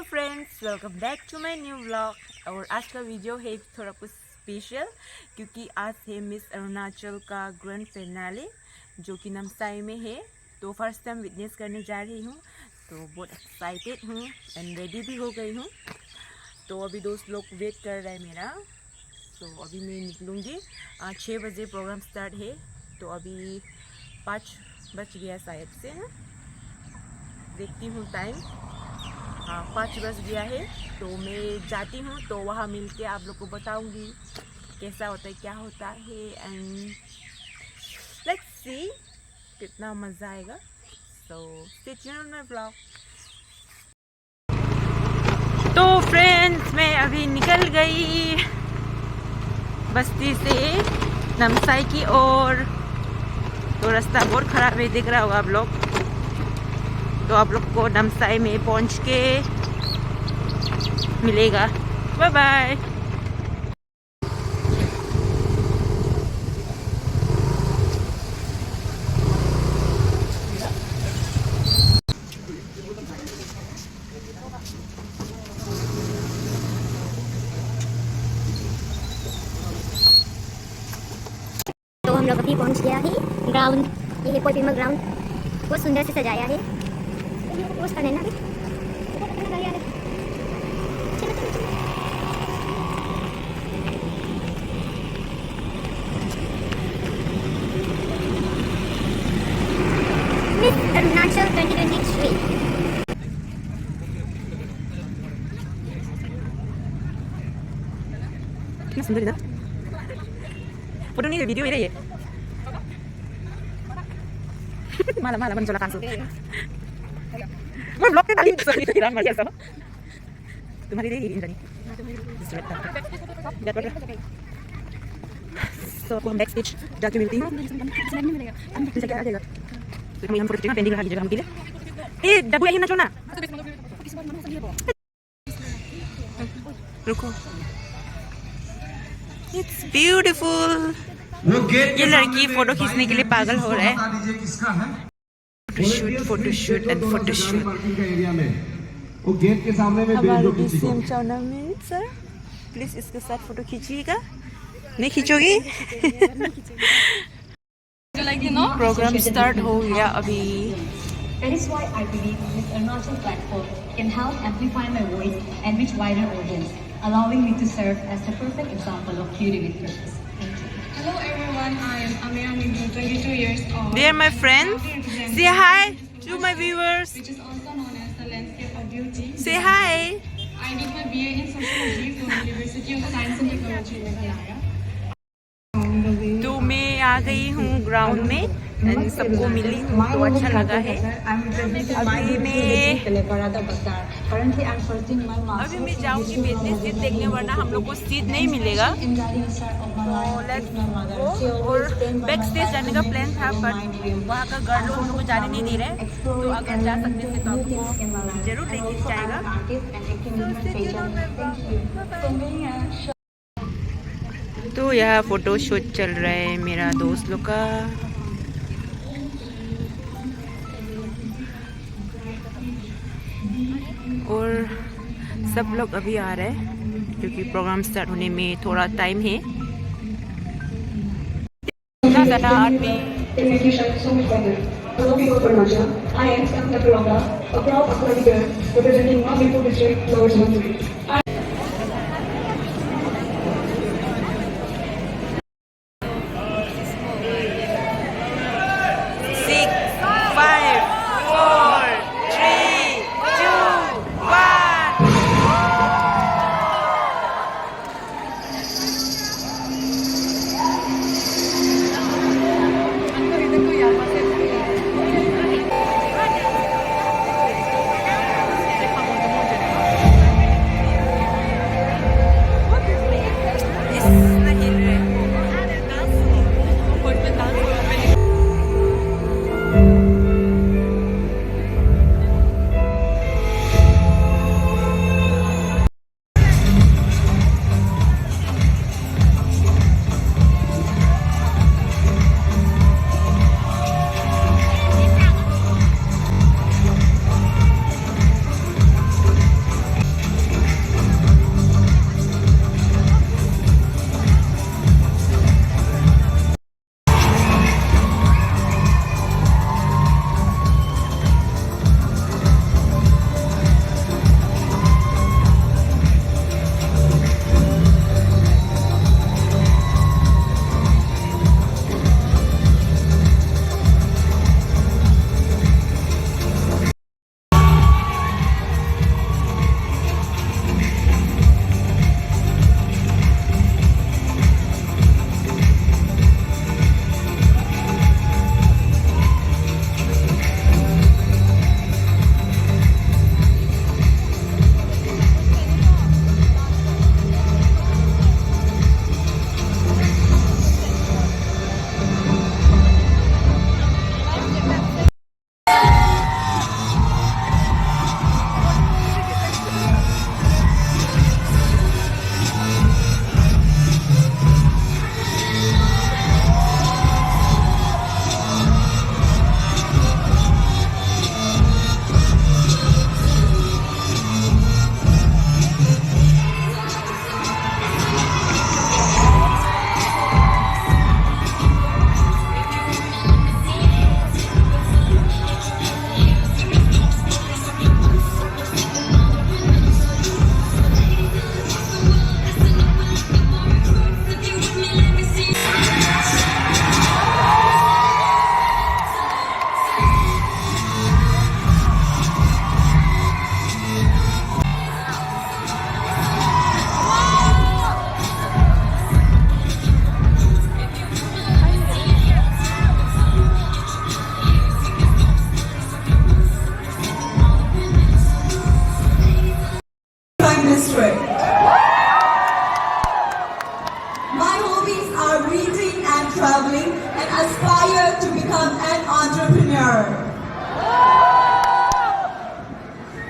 Hello friends, welcome back to my new vlog. और आज का वीडियो है थोड़ा कुछ स्पेशल क्योंकि आज है मिस अरुणाचल का ग्रैंड फिनाले जो कि नामसाई में है। तो फर्स्ट टाइम विटनेस करने जा रही हूँ, तो बहुत एक्साइटेड हूँ एंड रेडी भी हो गई हूँ। तो अभी दोस्त लोग वेट कर रहा है मेरा, तो अभी मैं निकलूँगी। 6 बजे प्रोग्राम स्टार्ट है, तो अभी 5 बज गया शायद से ना, देखती हूँ टाइम। हाँ, 5 बज गया है। तो मैं जाती हूँ, तो वहाँ मिल के आप लोग को बताऊँगी कैसा होता है, क्या होता है एंड लेट्स सी कितना मज़ा आएगा। So stay tuned on my vlog. तो फ्रेंड्स, मैं अभी निकल गई बस्ती से नामसाई की ओर। तो रास्ता बहुत ख़राब है, देख रहा होगा आप लोग। तो आप लोग को नामसाई में पहुंच के मिलेगा। Bye bye. तो हम लोग अभी पहुंच गया है ग्राउंड। ये है पोइमा ग्राउंड, बहुत सुंदर से सजाया है। पोस्ट करने ना मिस अरुणाचल 2023। कितना सुंदर है ना। फोटो नहीं, वीडियो है ये। माला माला बन चला कांसो। मैं ब्लॉग पे डाली सॉरी तो राम मारिया सब। तुम्हारी रे इन जानी। तो हम बैक स्टेज जाके मिलती हैं। मुझे क्या आ जाएगा? तो हम फोटो खींचना, पेंडिंग रखा लीजिएगा हम के लिए। ए डब्बू यही ना छोड़ना। रुको। It's beautiful. ये लड़की फोटो खींचने के लिए पागल हो रहा है। Photoshoot and photoshoot. वो गेट के सामने में हमारे डीसीएम चाउनामिन सर, प्लीज इसके साथ फोटो खींचिएगा। नहीं खींचोगी? प्रोग्राम स्टार्ट हो गया अभी। That is why I believe this ARUNACHAL platform can help amplify my voice and reach wider audience, allowing me to serve as the perfect example of beauty with purpose. Thank you. Hello everyone, I am Amira Mindu, 22 years old. They are my friends. Say hi to my viewers. Which is also known as the landscape of beauty. Say hi. I did my BA in Sociology from University of Science and Technology in Meghalaya. तो मैं आ गई हूँ ground में and सबको मिली हूँ, तो अच्छा लगा है। अभी मैं जाऊँगी बिजनेस सीट देखने, वरना हम लोग को सीट नहीं मिलेगा। तो लेट्स गो। और बैक स्टेज जाने का प्लान था, बट वहाँ का गार्ड लोग हम लोग को जाने नहीं दे रहे। तो अगर जा सकते थे तो आपको जरूर लेके जाएगा। तो यहाँ फोटो शूट चल रहा है मेरा दोस्त लोग का। और सब लोग अभी आ रहे हैं क्योंकि प्रोग्राम स्टार्ट होने में थोड़ा टाइम है।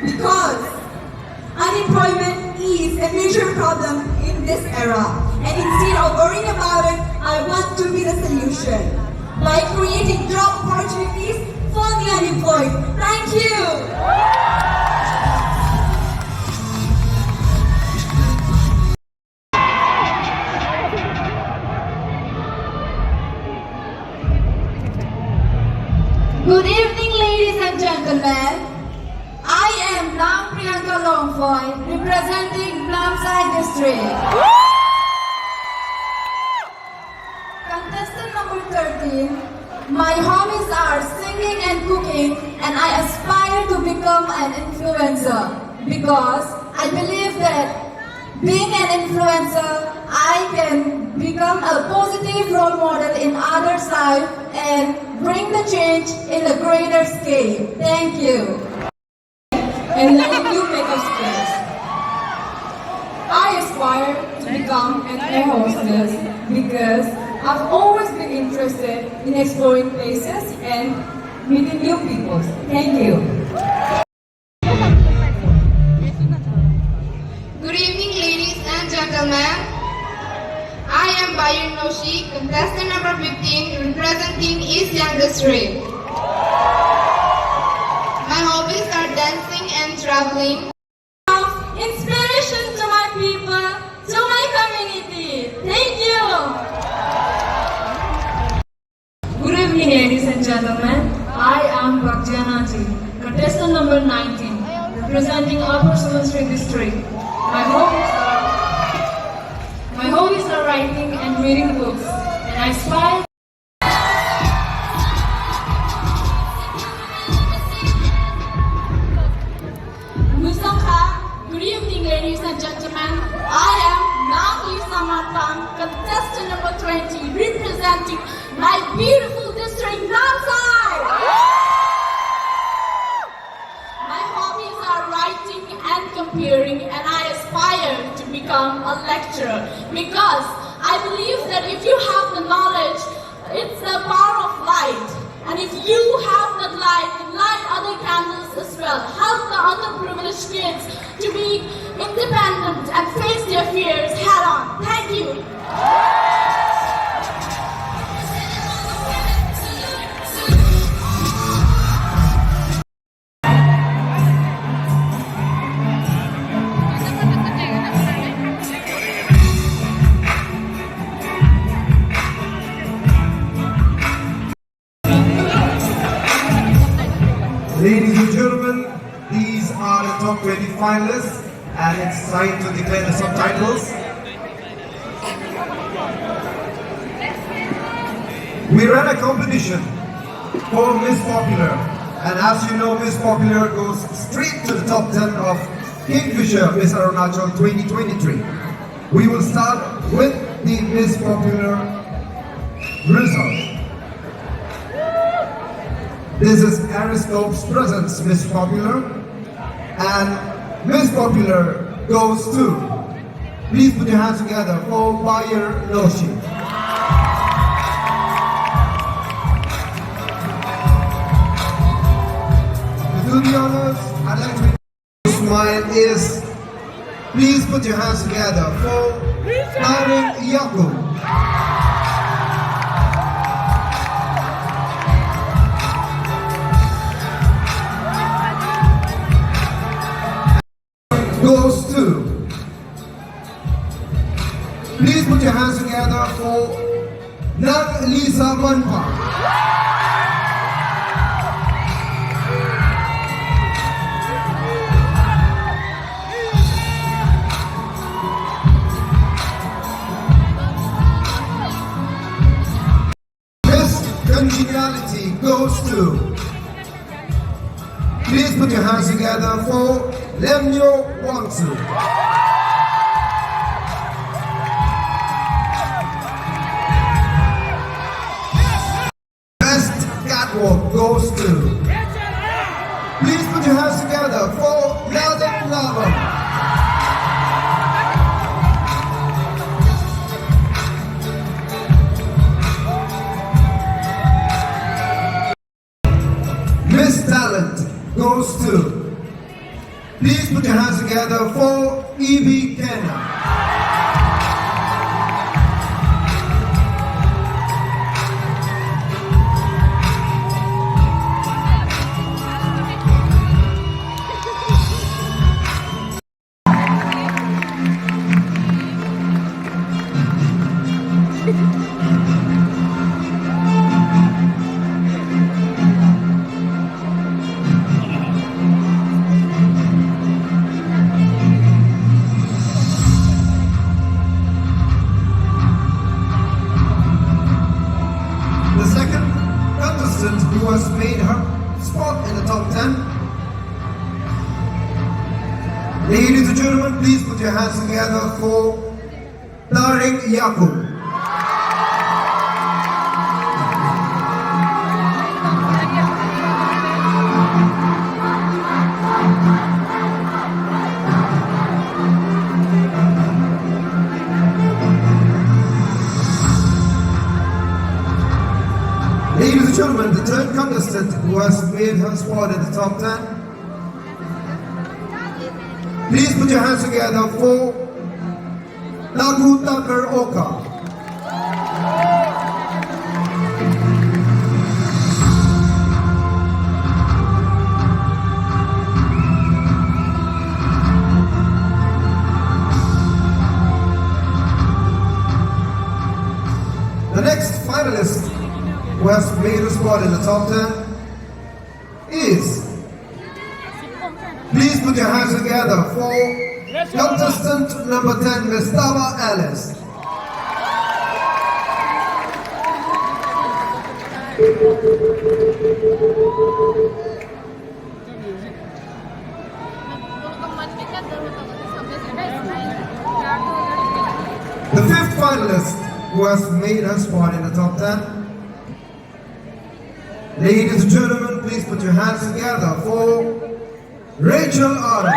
because unemployment is a major problem in this era. And instead of worrying about it, I want to be the solution by creating job opportunities for the unemployed. Thank you. Good evening, ladies and gentlemen. I am Nam Priyanka Longfoy, representing Namsai district. Contestant number 13. My hobbies are singing and cooking, and I aspire to become an influencer because I believe that being an influencer, I can become a positive role model in others' life and bring the change in a greater scale. Thank you. And learn new makeup skills. I aspire to become an air hostess because I've always been interested in exploring places and meeting new people. Thank you. Good evening, ladies and gentlemen. I am Bayun Noshi, contestant number 15, representing East Yang District. My hobbies are dancing and traveling. Inspiration to my people, to my community. Thank you. Good evening, ladies and gentlemen. I am Bhakjanaji, contestant number 19, representing Upper Subansiri district. My hobbies are writing and reading books, and I aspire. Good evening, ladies and gentlemen. I am Nagli Samartan, contestant number 20, representing my beautiful district, Namsai. My hobbies are writing and comparing, and I aspire to become a lecturer because I believe that if you have the knowledge, it's the power of light. And if you have that light, light other candles as well. Help the underprivileged kids to be independent and face their fears head on. Thank you. Ladies and gentlemen, these are the top 20 finalists, and it's time to declare the subtitles. We ran a competition for Miss Popular, and as you know, Miss Popular goes straight to the top 10 of Kingfisher Miss Arunachal 2023. We will start with the Miss Popular result. This is Ariscope's Presents Miss Popular, and Miss Popular goes to, please put your hands together for Bayer Noshi. To do the honors, I'd like to introduce mine is, please put your hands together for Arun Yakub. Goes to, please put your hands together for Nag Lisa Manpa. Miss Congeniality goes to, please put your hands together for Lemnyo Wangsu. Best Catwalk goes to, please put your hands together for Nadan Lava. Miss Talent goes to, Please put your hands together for E.B. Kenya. The second contestant who has made her spot in the top 10. Ladies and gentlemen, please put your hands together for Tariq Yaqub. Ladies and gentlemen, the third contestant who has made her spot in the top 10. Please put your hands together for Nagu Tucker Oka. The next finalist who has made a spot in the top 10 is, please put your hands together for contestant number 10, Ms. Taba Alice. The fifth finalist who has made her spot in the top 10. Ladies and gentlemen, please put your hands together for Rachel Arden.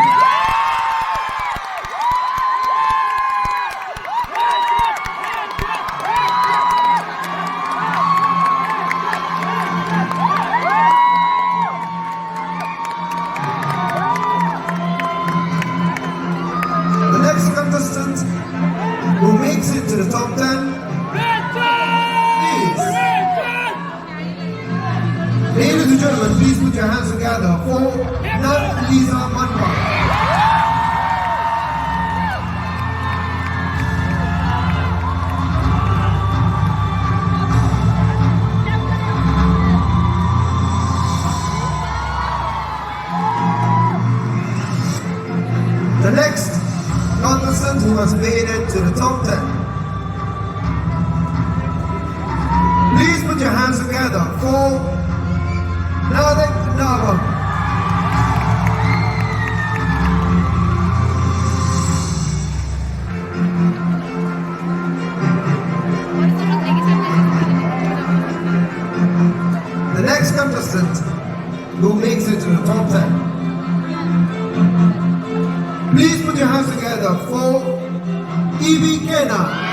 The next contestant who makes it to the top 10 is, ladies and gentlemen, please put your hands together for Nat Lisa Manwa. The next contestant who has made it to the top 10. Please put your hands together for Nadak Nawab. The next contestant who makes it to the top 10. Please put your hands together for E.B. Kenya.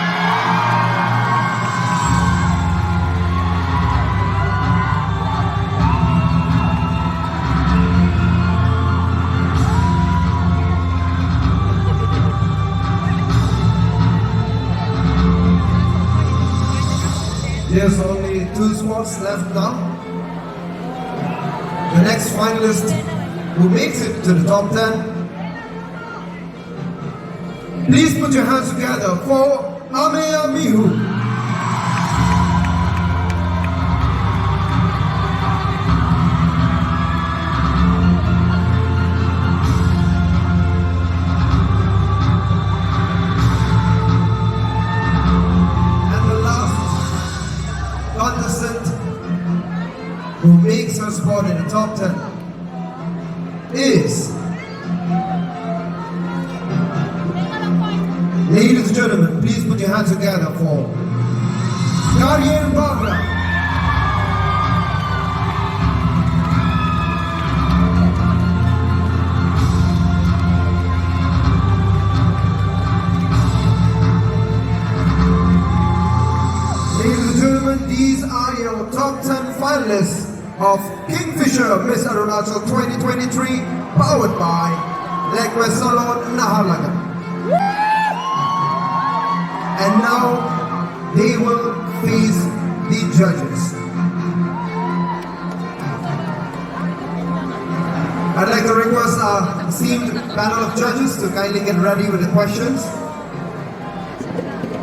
There's only 2 spots left now. The next finalist who makes it to the top 10. Please put your hands together for Ameya Mihu. And the last contestant who makes her spot in the top 10 is, ladies and gentlemen, please put your hands together for Karien Bagra. Ladies and gentlemen, these are your top 10 finalists of Kingfisher Miss Arunachal 2023, powered by lekwe solo nahalaga. And now they will face the judges. I'd like to request our esteemed panel of judges to kindly get ready with the questions.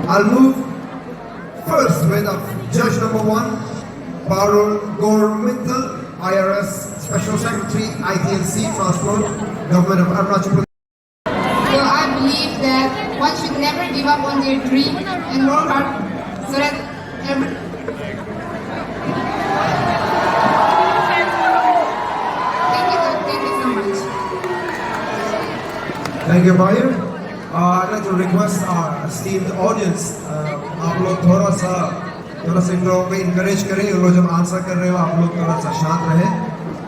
I'll move first with judge number 1, Parul Gormintal, IRS Special Secretary, ITNC Transport, Government of Arunachal Pradesh. So I believe that one should never give up on their dream and work hard so that every... Thank you so much. Thank you, Bayer. I'd like to request our esteemed audience, आप लोग थोड़ा सा इन लोगों को encourage करें, ये लोग जब answer कर रहे हो आप लोग थोड़ा सा शांत रहें.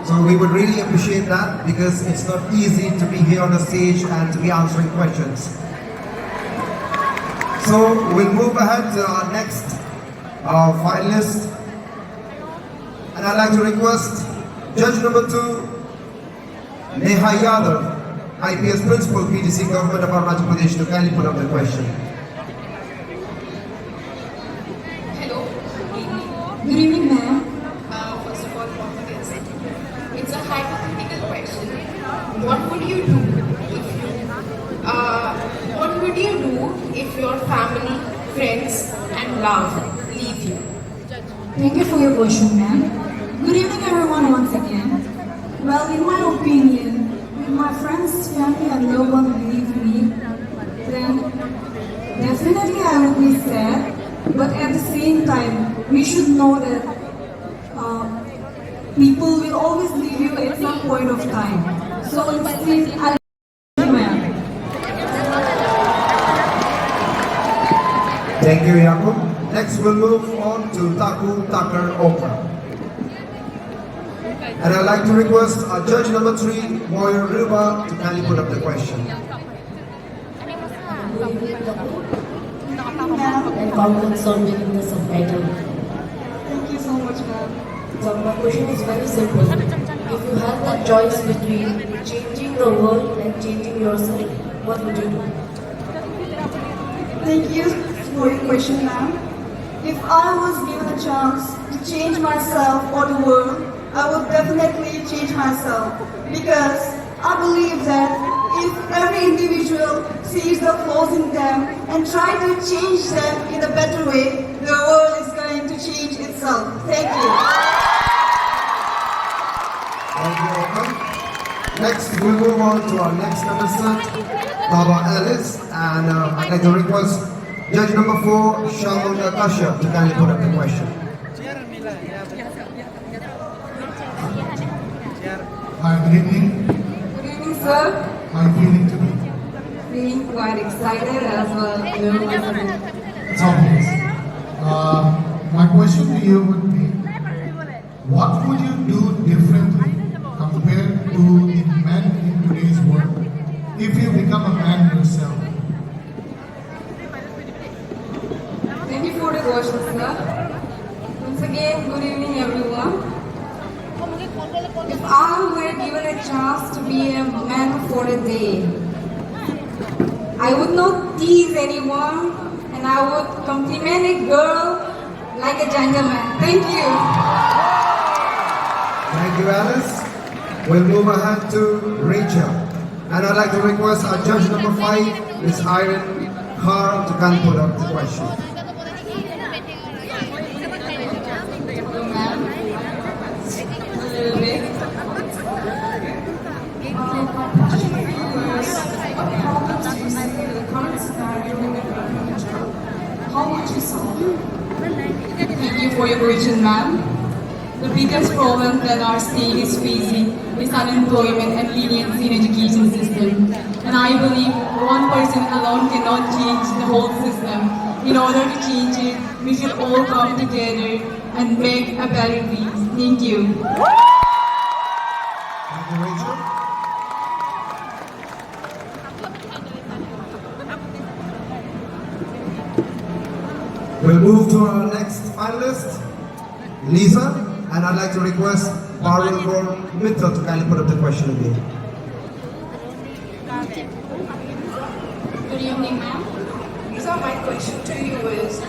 So we would really appreciate that because it's not easy to be here on the stage and to be answering questions. So we'll move ahead to our next finalist, and I'd like to request judge number 2, Neha Yadav, IPS Principal, PDC Government of Arunachal Pradesh, to kindly put up the question. Hello. Good evening, ma'am. First of all, confidence. It's a hypothetical question. What would you do if your family, friends, and love leave you? Thank you for your question, ma'am. Good evening, everyone, once again. Well, in my opinion, if my friends, family, and loved ones leave me, then definitely I will be sad. But at the same time, we should know that people will always leave you at some point of time. So instead, I ma'am. Thank you, Yakub. Next, we'll move on to Taku Takar Oka. And I'd like to request judge number 3, Moyer Ruba, to kindly put up the question. And congrats on winning the subtitle. Thank you so much, ma'am. So my question is very simple. If you had the choice between changing the world and changing yourself, what would you do? Thank you for your question, ma'am. If I was given a chance to change myself or the world, I would definitely change myself because I believe that if every individual sees the flaws in them and try to change them in a better way, the world is going to change itself. Thank you. Thank you, Oka. Next, we'll move on to our next contestant, Baba Alice, and I'd like to request judge number 4, Shalom Natasha, to kindly put up the question. Hi, good evening. Good evening, sir. How are you feeling today? Feeling quite excited as well. It's obvious. My question to you would be, what would you do differently compared to the men in today's world if you become a man yourself? Thank you for the question, sir. Once again, good evening, everyone. If I were given a chance to be a man for a day, I would not tease anyone and I would compliment a girl like a gentleman. Thank you. Thank you, Alice. We'll move ahead to Rachel. And I'd like to request our judge number 5, Ms. Irene Carl, to kindly put up the question. Thank you for your question, ma'am. The biggest problem that our state is facing is unemployment and leniency in education system. And I believe one person alone cannot change the whole system. In order to change it, we should all come together and make a better place. Thank you. Thank you, Rachel. We'll move to our next finalist, Lisa, and I'd like to request Parul Mittal to kindly put up the question again. Good evening, ma'am. So my question to you is,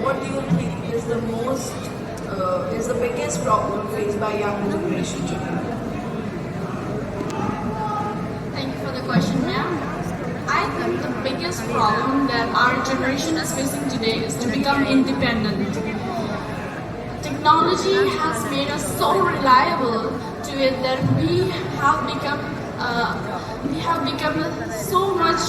what do you think is the biggest problem faced by young generation today? Thank you for the question, ma'am. I think the biggest problem that our generation is facing today is to become independent. Technology has made us so reliable to it that we have become so much.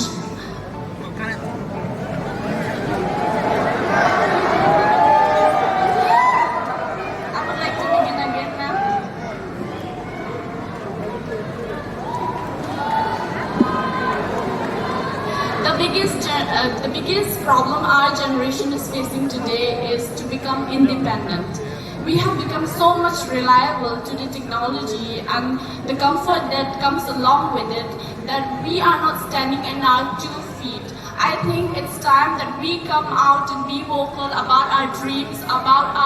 I would like to begin again, ma'am. The biggest problem our generation is facing today is to become independent. We have become so much reliable to the technology and the comfort that comes along with it that we are not standing on our 2 feet. I think it's time that we come out and be vocal about our dreams, about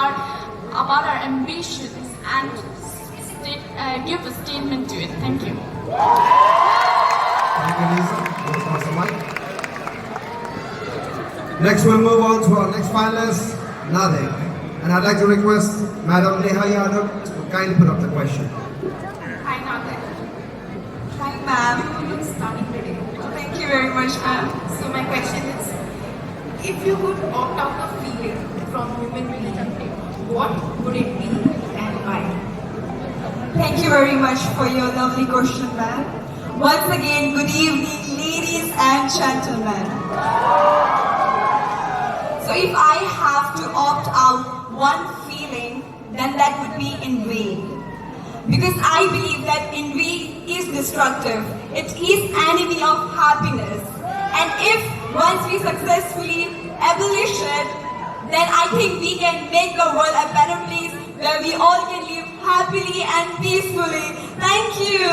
our ambitions, and give a statement to it. Thank you. Thank you, Lisa. We'll pass the mic. Next, we'll move on to our next finalist, Nadik. And I'd like to request Madam Neha Yadav to kindly put up the question. Hi, Nadik. Hi, ma'am. Starting today. Thank you very much, ma'am. So my question is, if you could opt out a feeling from human being, what would it be and why? Thank you very much for your lovely question, ma'am. Once again, good evening, ladies and gentlemen. So if I have to opt out one feeling, then that would be envy. Because I believe that envy is destructive. It is enemy of happiness. And if once we successfully abolish it, then I think we can make the world a better place where we all can live happily and peacefully. Thank you.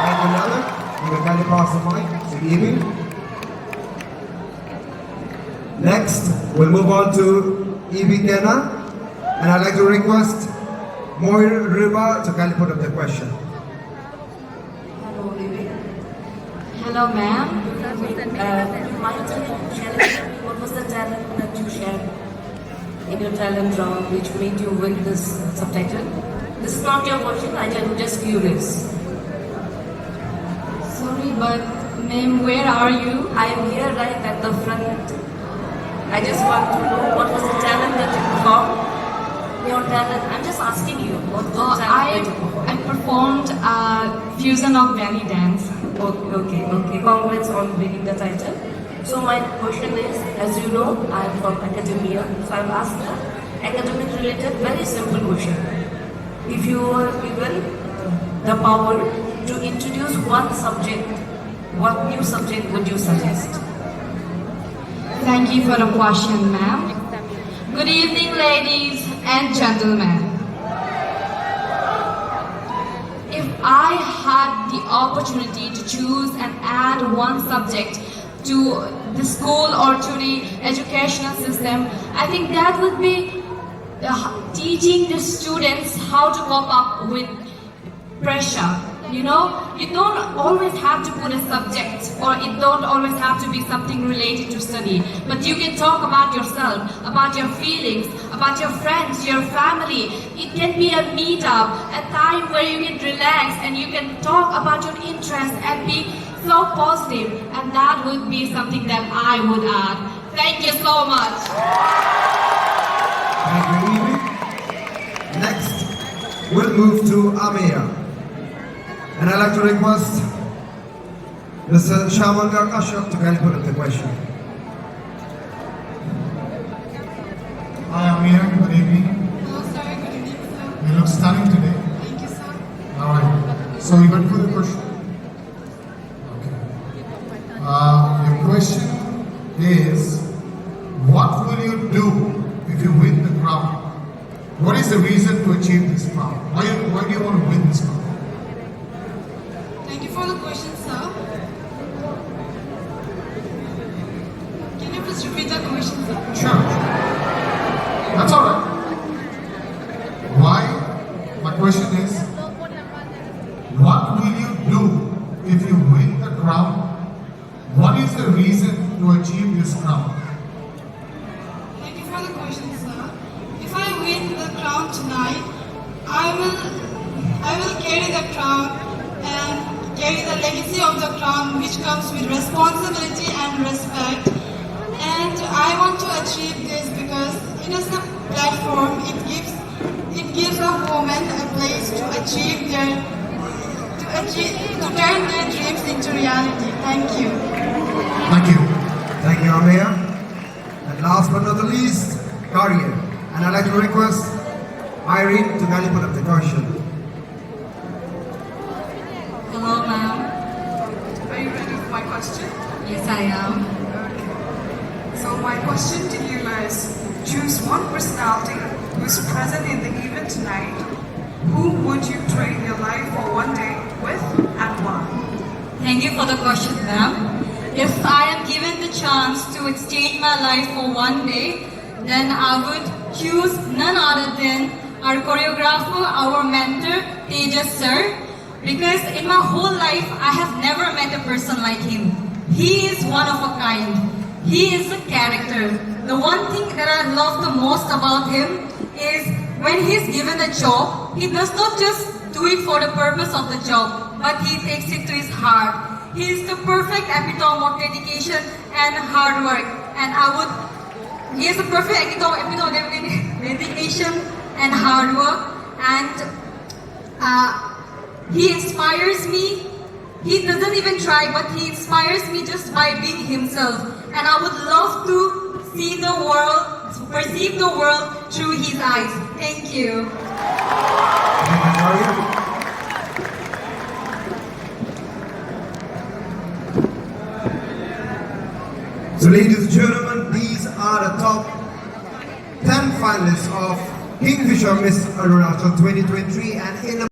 Thank you, Nadik. You will kindly pass the mic to Amy. Next, we'll move on to Evie Kena. And I'd like to request Moir Riba to kindly put up the question. Hello, Libby. Hello, ma'am. Would you mind sharing what was the talent that you shared in your talent round which made you win this subtitle? This is not your question, I'm just curious. Sorry, but ma'am, where are you? I am here right at the front. I just want to know what was the talent that you performed. Your talent, I'm just asking you, what was the talent that you performed? I performed fusion of belly dance. Okay. Congrats on winning the title. So my question is, as you know, I am from academia, so I will ask an academic related, very simple question. If you were given the power to introduce one subject, what new subject would you suggest? Thank you for the question, ma'am. Good evening, ladies and gentlemen. If I had the opportunity to choose and add one subject to the school or to the educational system, I think that would be teaching the students how to cope up with pressure. You know, you don't always have to put a subject, or it don't always have to be something related to study, but you can talk about yourself, about your feelings, about your friends, your family. It can be a meetup, a time where you can relax and you can talk about your interests and be so positive, and that would be something that I would add. Thank you so much. Thank you, Evie. Next, we'll move to Amir. And I'd like to request Mr. Shamanga Kashyap to kindly put up the question. Hi, Amir. Good evening. Hello, sir. Good evening, sir. You look stunning today. Thank you, sir. All right. So you ready for the question? Okay. Your question is, what will you do if you win the crown? What is the reason to achieve this crown? Why do you want to win this crown? Thank you for the question, sir. Can you please repeat the question, sir? Sure. That's all right. Why? My question is, what will you do if you achieve this crown? Thank you for the question, sir. If I win the crown tonight, I will carry the crown and carry the legacy of the crown, which comes with responsibility and respect. And I want to achieve this because it is a platform. It gives a woman a place to turn their dreams into reality. Thank you. Thank you. Thank you, Ameya. And last but not the least, Karya. And I'd like to request Irene to kindly put up the question. Hello, ma'am. Are you ready for my question? Yes, I am. So my question to you is, choose one personality who is present in the event tonight. Who would you trade your life for one day with and why? Thank you for the question, ma'am. If I am given the chance to exchange my life for one day, then I would choose none other than our choreographer, our mentor, Tejas sir. Because in my whole life, I have never met a person like him. He is one of a kind. He is a character. The one thing that I love the most about him is when he's given a job, he does not just do it for the purpose of the job, but he takes it to his heart. He is the perfect epitome of dedication and hard work. And he is the perfect epitome of dedication and hard work. And he inspires me. He doesn't even try, but he inspires me just by being himself. And I would love to see the world, perceive the world through his eyes. Thank you. So ladies and gentlemen, these are the top 10 finalists of Kingfisher Miss Arunachal 2023, and in a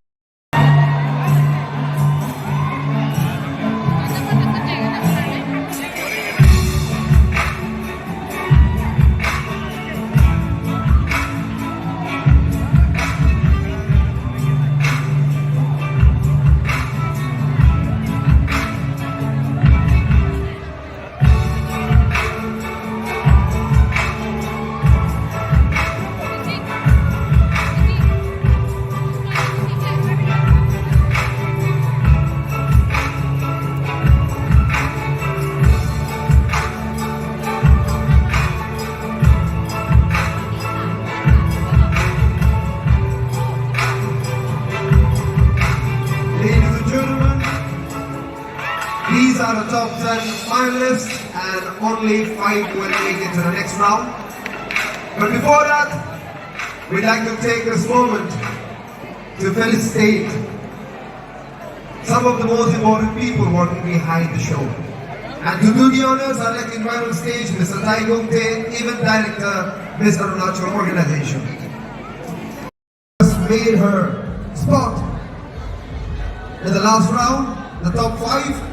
these are the top 10 finalists, and only 5 will make it to the next round. But before that, we'd like to take this moment to felicitate some of the most important people working behind the show. And to do the honors, I'd like to invite on stage Mr. Tai Gungte, Event Director, Miss Arunachal Organization. Made her spot in the last round, the top 5.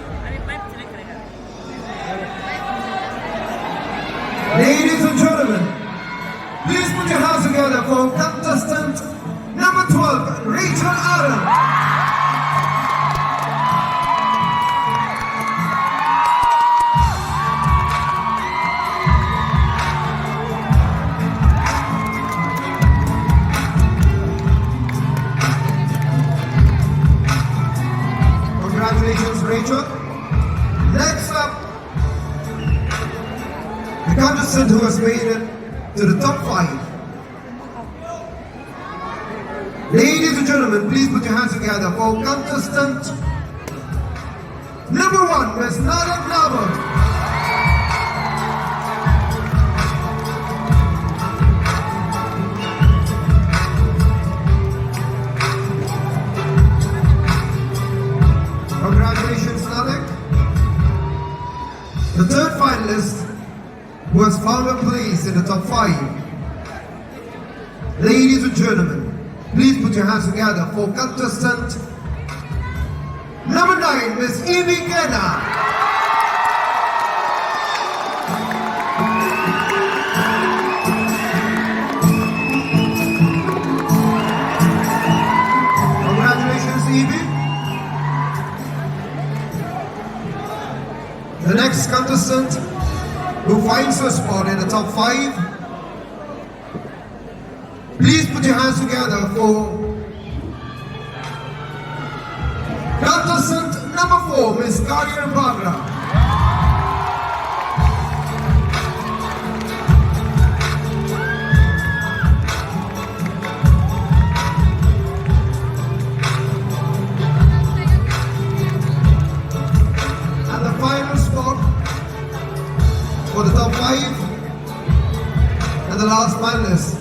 Ladies and gentlemen, please put your hands together for contestant number 12, Rachel Adam. Congratulations, Rachel. Next up, the contestant who has made it to the top 5. Ladies and gentlemen, please put your hands together for contestant number 1, Ms. Nada Nava. Congratulations, Nadak. The third finalist who has found a place in the top 5. Ladies and gentlemen, please put your hands together for contestant number 9, Miss Amy Kena. Congratulations, Amy. The next contestant who finds a spot in the top 5. Please put your hands together for contestant number 4, Miss Karya Bagra. And the final spot for the top 5 and the last finalist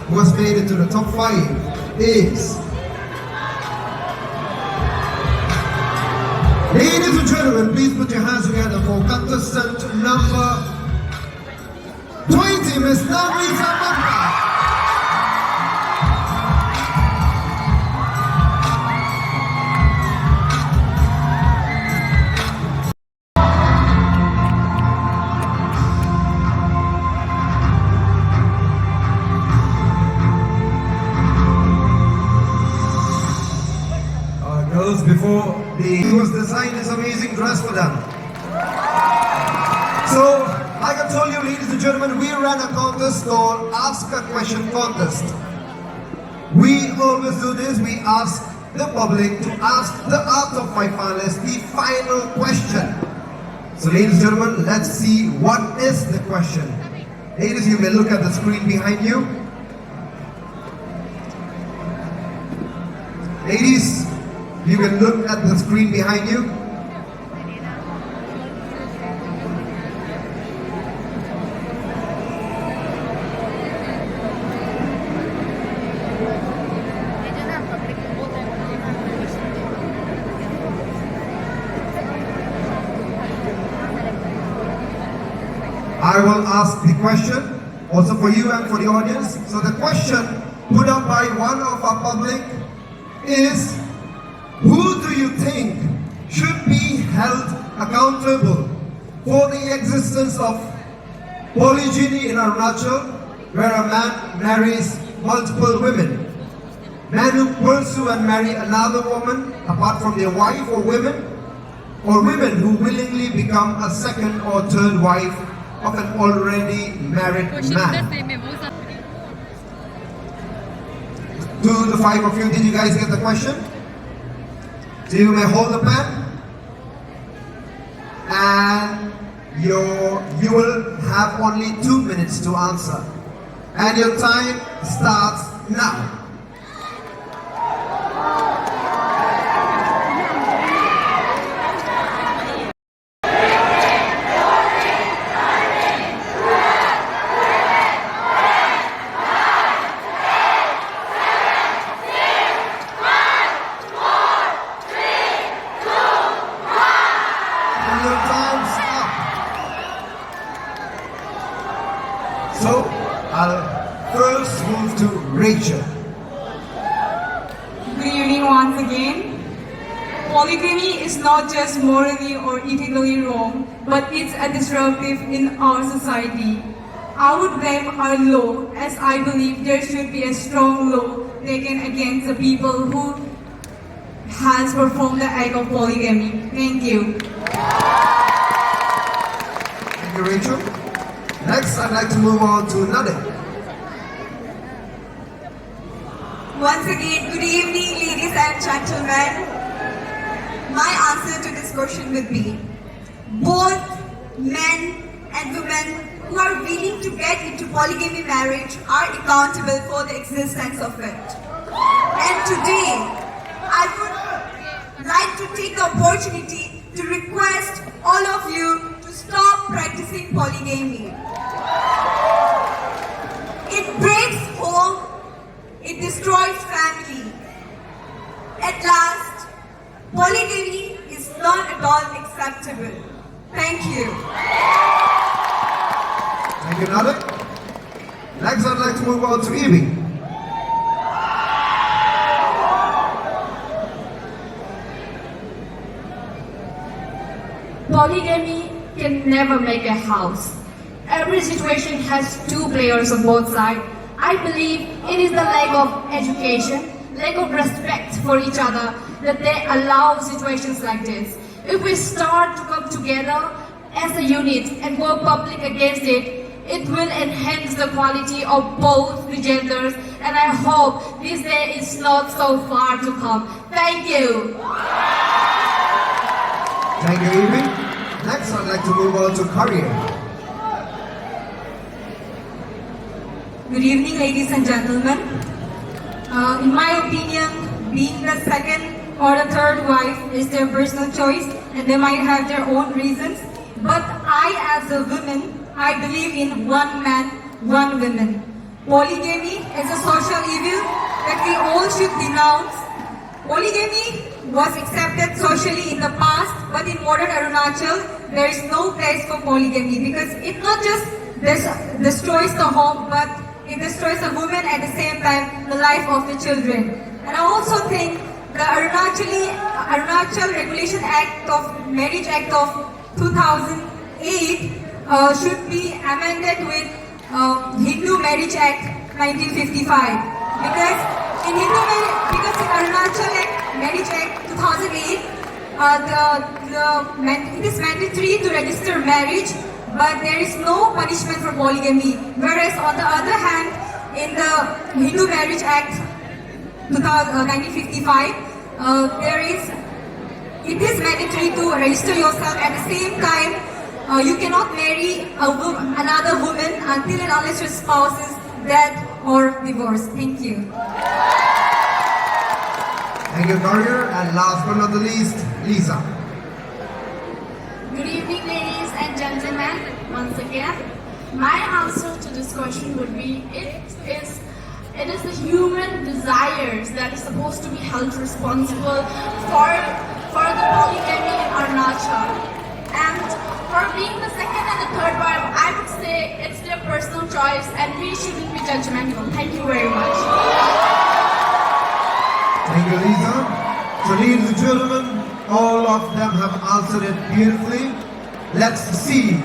who has made it to the top 5 is, ladies and gentlemen, please put your hands together for contestant number 20, Miss Narisa Mapra. Girls, before he was designed this amazing dress for them. So, like I told you, ladies and gentlemen, we ran a contest called Ask a Question Contest. We always do this. We ask the public to ask the out of 5 finalists the final question. So, ladies and gentlemen, let's see what is the question. Ladies, you may look at the screen behind you. Ladies, you can look at the screen behind you. I will ask the question also for you and for the audience. So the question put up by one of our public is, who do you think should be held accountable for the existence of polygyny in Arunachal, where a man marries multiple women? Men who pursue and marry another woman apart from their wife, or women who willingly become a second or third wife of an already married man. To the 5 of you, did you guys get the question? So you may hold the pen, and you will have only 2 minutes to answer, and your time starts now. So, I'll first move to Rachel. Good evening once again. Polygamy is not just morally or ethically wrong, but it's a disruptive in our society. I would blame our law, as I believe there should be a strong law taken against the people who has performed the act of polygamy. Thank you. Thank you, Rachel. Next, I'd like to move on to Nade. Once again, good evening, ladies and gentlemen. My answer to this question would be, both men and women who are willing to get into polygamy marriage are accountable for the existence of it. And today, I would like to take the opportunity to request all of you to stop practicing polygamy. It breaks home, it destroys family. At last, polygamy is not at all acceptable. Thank you. Thank you, Nade. Next, I'd like to move on to Evie. Polygamy can never make a house. Every situation has 2 players on both sides. I believe it is the lack of education, lack of respect for each other that they allow situations like this. If we start to come together as a unit and go public against it, it will enhance the quality of both the genders, and I hope this day is not so far to come. Thank you. Thank you, Evie. Next, I'd like to move on to career. Good evening, ladies and gentlemen. In my opinion, being the second or the third wife is their personal choice, and they might have their own reasons. But I, as a woman, I believe in one man, one woman. Polygamy is a social evil that we all should denounce. Polygamy was accepted socially in the past, but in modern Arunachal, there is no place for polygamy because it not just destroys the home, but it destroys a woman at the same time the life of the children. And I also think the Arunachal Regulation Act of Marriage Act of 2008 should be amended with Hindu Marriage Act 1955 because in Arunachal Marriage Act 2008 it is mandatory to register marriage, but there is no punishment for polygamy. Whereas on the other hand, in the Hindu Marriage Act 1955, it is mandatory to register yourself. At the same time, you cannot marry another woman until and unless your spouse is dead or divorced. Thank you. Thank you, career. And last but not the least, Lisa. Good evening, ladies and gentlemen. Once again, my answer to this question would be it is the human desires that is supposed to be held responsible for the polygamy in Arunachal. And for being the second and the third wife, I would say it's their personal choice and we shouldn't be judgmental. Thank you very much. Thank you, Lisa. So, ladies and gentlemen, all of them have answered it beautifully. Let's see.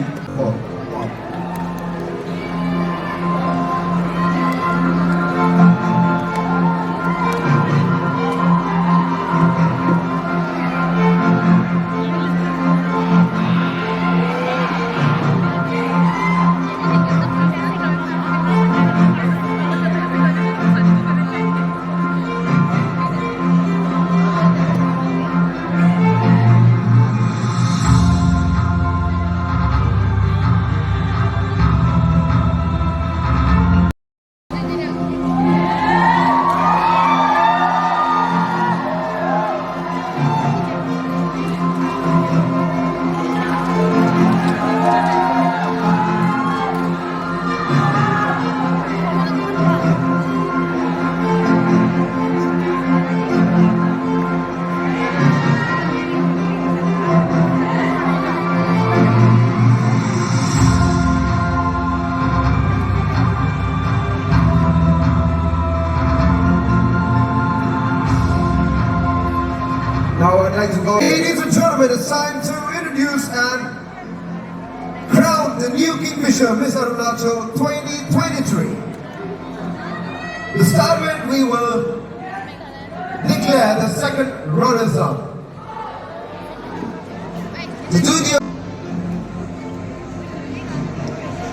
Now I'd like to go. Ladies and gentlemen, it's time to introduce and crown the new Kingfisher Miss Arunachal 2023. To start with, we will declare the second runners-up. To do the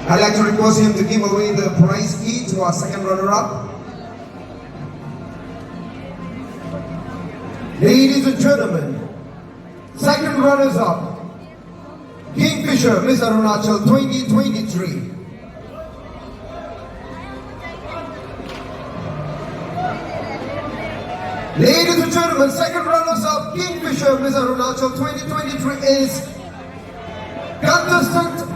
I'd like to request him to give away the prize key to our second runner-up. Ladies and gentlemen, second runners-up, Kingfisher Miss Arunachal 2023. Ladies and gentlemen, second runners-up, Kingfisher Miss Arunachal 2023 is contestant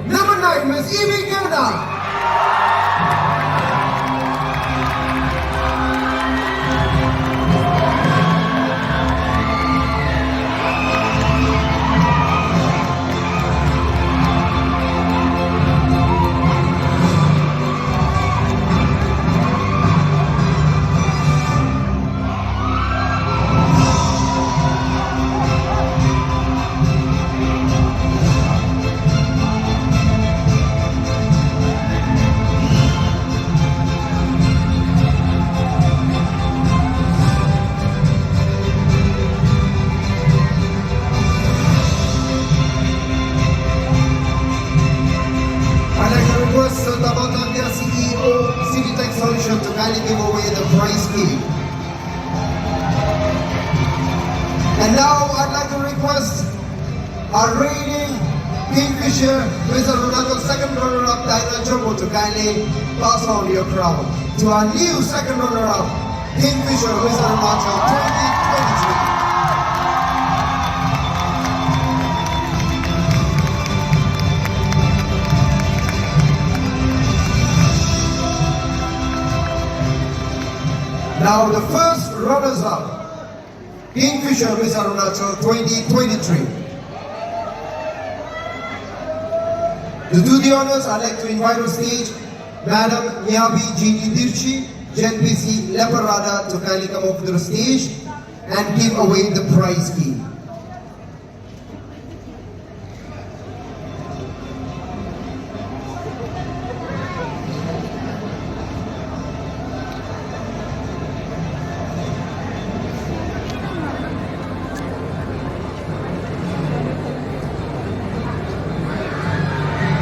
number 9, Miss Evie Gilda. our reigning Kingfisher, Mr. ARUNACHAL second runner-up, Diana Jumbo, to kindly pass on your crown. To our new second runner-up, Kingfisher, Mr. ARUNACHAL 2023. Now the first runners-up, Kingfisher, Miss ARUNACHAL 2023. To do the honors, I'd like to invite on stage Madam Nyabi Gini Dirchi, JNPC Leparada, to kindly come up to the stage and give away the prize key.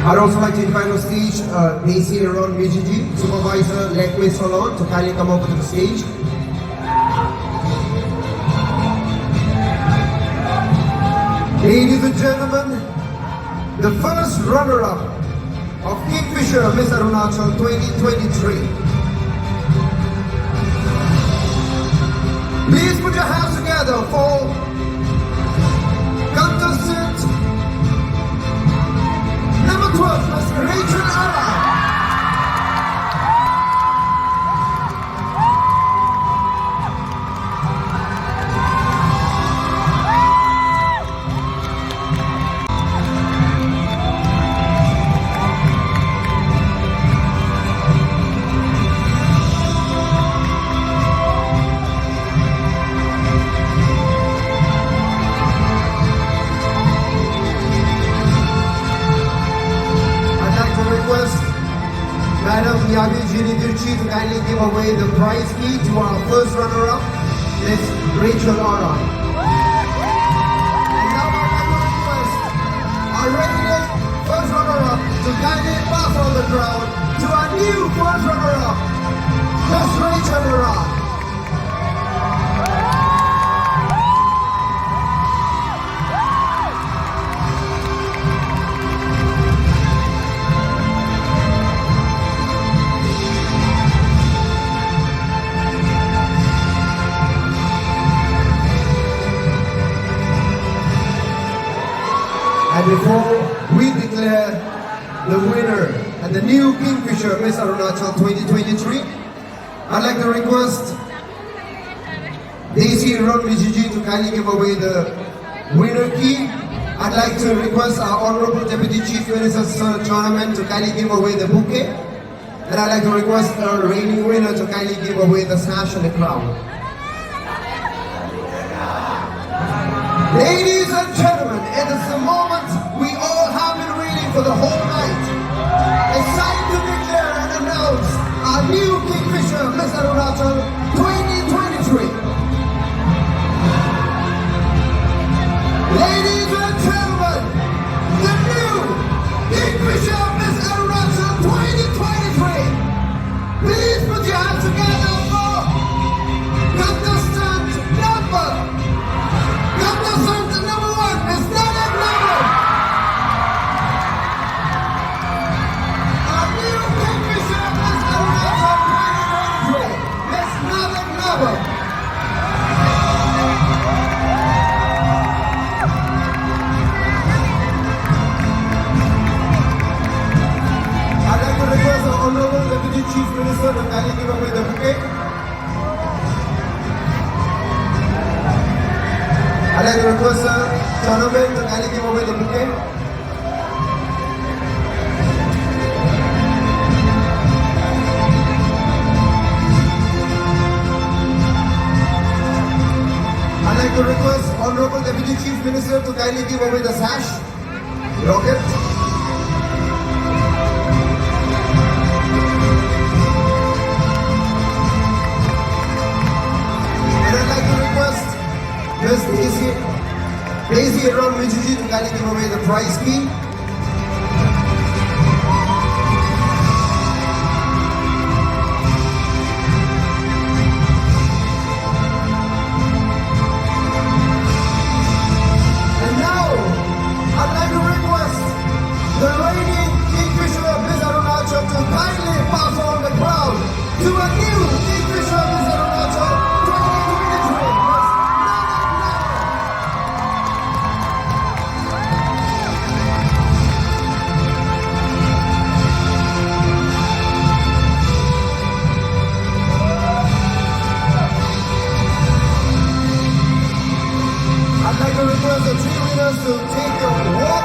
I'd also like to invite on stage Daisy Aaron Mijiji, Supervisor Lekwe Salon, to kindly come over to the stage. Ladies and gentlemen, the first runner-up of Kingfisher Miss ARUNACHAL 2023. Please put your hands together for contestant number 12, Ms. Rachel Ara. Madam Nyabi Gini Dirchi to kindly give away the prize key to our first runner-up, Ms. Rachel Ara. And now I'd like to request our reigning first runner-up to kindly pass on the crowd to our new first runner-up, Ms. Rachel Ara. And before we declare the winner and the new Kingfisher Miss ARUNACHAL 2023, I'd like to request Daisy Mijiji to kindly give away the winner key. I'd like to request our Honorable Deputy Chief Minister Sir Tournament to kindly give away the bouquet. And I'd like to request our reigning winner to kindly give away the sash and the crown. Ladies and gentlemen, it is the moment we all have been waiting for the whole night. It's time to declare and announce our new Kingfisher Miss ARUNACHAL 2023. Ladies and gentlemen, the new Kingfisher Miss ARUNACHAL 2023. Please put your hands together for contestant number 1 is Nana Glover. Our new Kingfisher Miss ARUNACHAL 2023, Miss Nana Glover. I'd like to request the Honorable Deputy Chief Minister to kindly give away the bouquet. I'd like to request Sir Tournament to kindly give away the bouquet. I'd like to request Honorable Deputy Chief Minister to kindly give away the sash, rocket. And I'd like to request Ms. Daisy Aaron Mijiji to kindly give away the prize key. And now, take your walk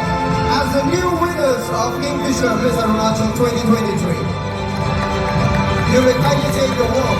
as the new winners of Kingfisher Miss Arunachal 2023. You may kindly take your walk